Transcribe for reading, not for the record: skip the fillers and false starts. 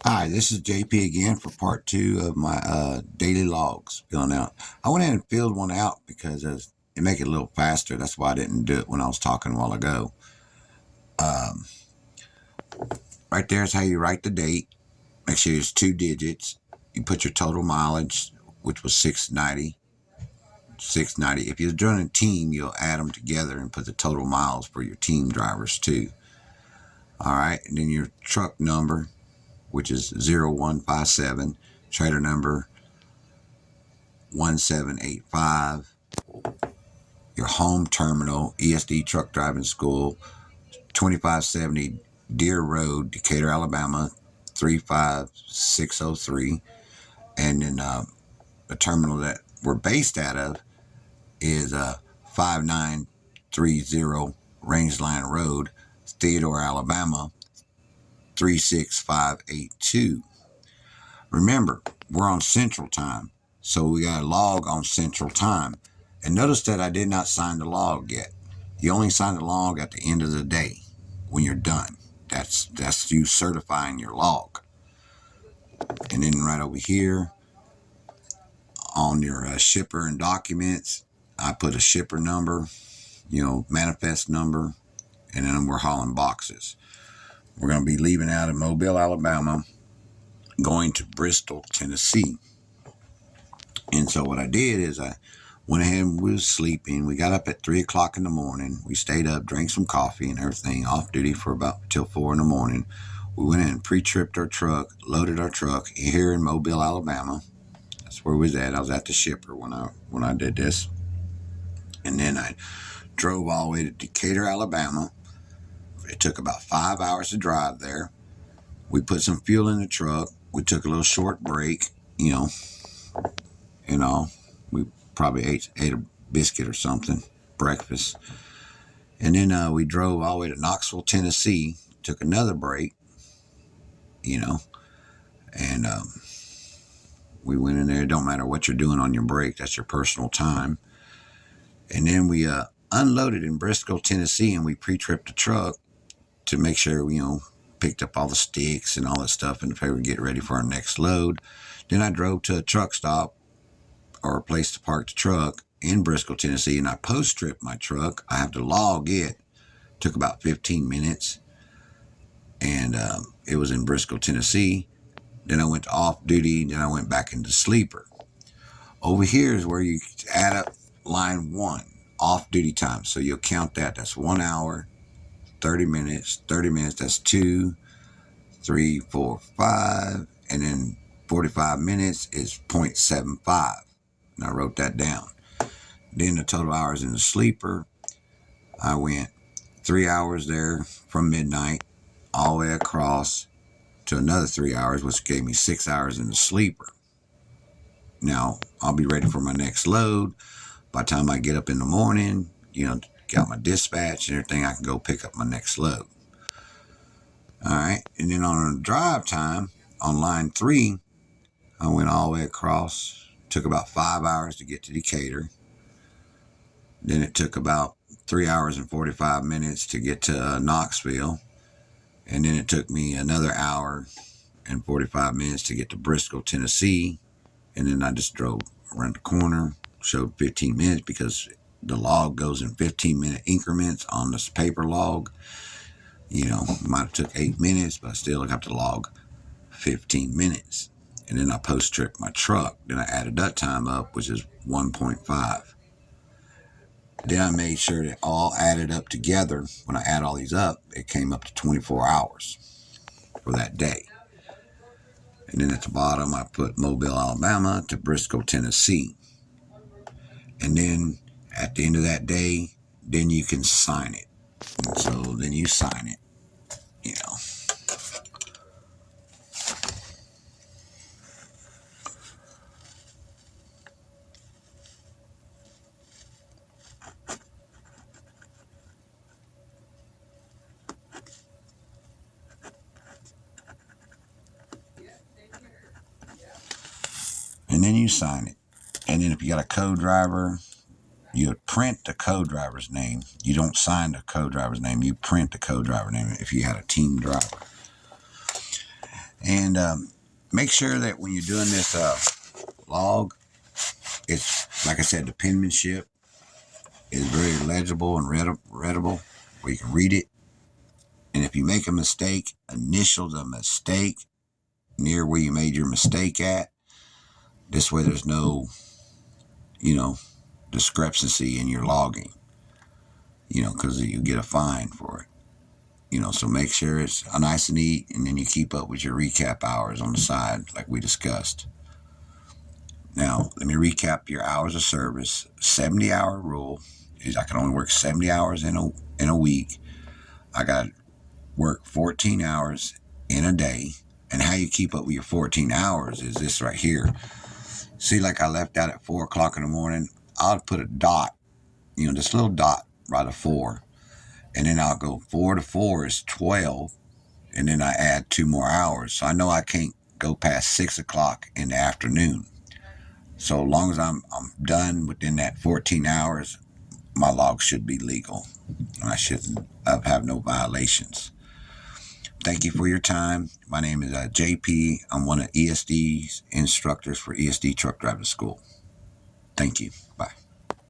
Hi, this is JP again for part two of my daily logs filling out. I went in and filled one out because it make it a little faster. That's why I didn't do it when I was talking a while ago. Um, right there is how you write the date. Make sure it's 2 digits. You put your total mileage, which was 690. 690. If you're doing a team, you'll add them together and put the total miles for your team drivers too. All right, and then your truck number, which is 0157, trailer number 1785, your home terminal, ESD Truck Driving School, 2570 Deer Road, Decatur, Alabama, 35603. And then the terminal that we're based out of is 5930 Rangeline Road, Theodore, Alabama, 36582. Remember, we're on Central Time, so we got a log on Central Time. And notice that I did not sign the log yet. You only sign the log at the end of the day when you're done. That's you certifying your log. And then right over here on your shipper and documents, I put a shipper number, manifest number, and then we're hauling boxes. We're going to be leaving out of Mobile, Alabama, going to Bristol, Tennessee. And so what I did is I went ahead and we was sleeping. We got up at 3 o'clock in the morning. We stayed up, drank some coffee and everything, off duty for about till 4 in the morning. We went in and pre-tripped our truck, loaded our truck here in Mobile, Alabama. That's where we was at. I was at the shipper when I did this. And then I drove all the way to Decatur, Alabama. It took about 5 hours to drive there. We put some fuel in the truck. We took a little short break, we probably ate a biscuit or something, breakfast. And then we drove all the way to Knoxville, Tennessee, took another break, and we went in there. It don't matter what you're doing on your break, that's your personal time. And then we unloaded in Bristol, Tennessee, and we pre-tripped the truck to make sure, picked up all the sticks and all that stuff and if we get ready for our next load. Then I drove to a truck stop or a place to park the truck in Bristol, Tennessee, and I post-tripped my truck. I have to log it. Took about 15 minutes, and it was in Bristol, Tennessee. Then I went to off-duty, then I went back into sleeper. Over here is where you add up line 1, off-duty time. So you'll count that. That's 1 hour, 30 minutes, that's 2, 3, 4, 5, and then 45 minutes is 0.75. And I wrote that down. Then the total hours in the sleeper, I went 3 hours there from midnight all the way across to another 3 hours, which gave me 6 hours in the sleeper. Now, I'll be ready for my next load. By the time I get up in the morning, got my dispatch and everything, I can go pick up my next load. All right. And then on the drive time, on line 3, I went all the way across. Took about 5 hours to get to Decatur. Then it took about 3 hours and 45 minutes to get to Knoxville. And then it took me another hour and 45 minutes to get to Bristol, Tennessee. And then I just drove around the corner, showed 15 minutes because the log goes in 15-minute increments on this paper log. Might have took 8 minutes, but I still got to log 15 minutes. And then I post-tripped my truck. Then I added that time up, which is 1.5. Then I made sure that all added up together. When I add all these up, it came up to 24 hours for that day. And then at the bottom, I put Mobile, Alabama to Bristol, Tennessee. And then at the end of that day, then you can sign it. And so then you sign it, And then you sign it. And then if you got a co-driver, you print the co-driver's name. You don't sign the co-driver's name. You print the co-driver name if you had a team driver. And make sure that when you're doing this log, it's, like I said, the penmanship is very legible and readable, where you can read it. And if you make a mistake, initial the mistake near where you made your mistake at. This way there's no, discrepancy in your logging, because you get a fine for it. So make sure it's nice and neat, and then you keep up with your recap hours on the side like we discussed. Now, let me recap your hours of service. 70-hour rule is I can only work 70 hours in a week. I got to work 14 hours in a day. And how you keep up with your 14 hours is this right here. See, like I left out at 4 o'clock in the morning, I'll put a dot, this little dot right at 4. And then I'll go 4 to 4 is 12. And then I add 2 more hours. So I know I can't go past 6 o'clock in the afternoon. So long as I'm done within that 14 hours, my log should be legal. And I shouldn't have no violations. Thank you for your time. My name is JP. I'm one of ESD's instructors for ESD Truck Driving School. Thank you.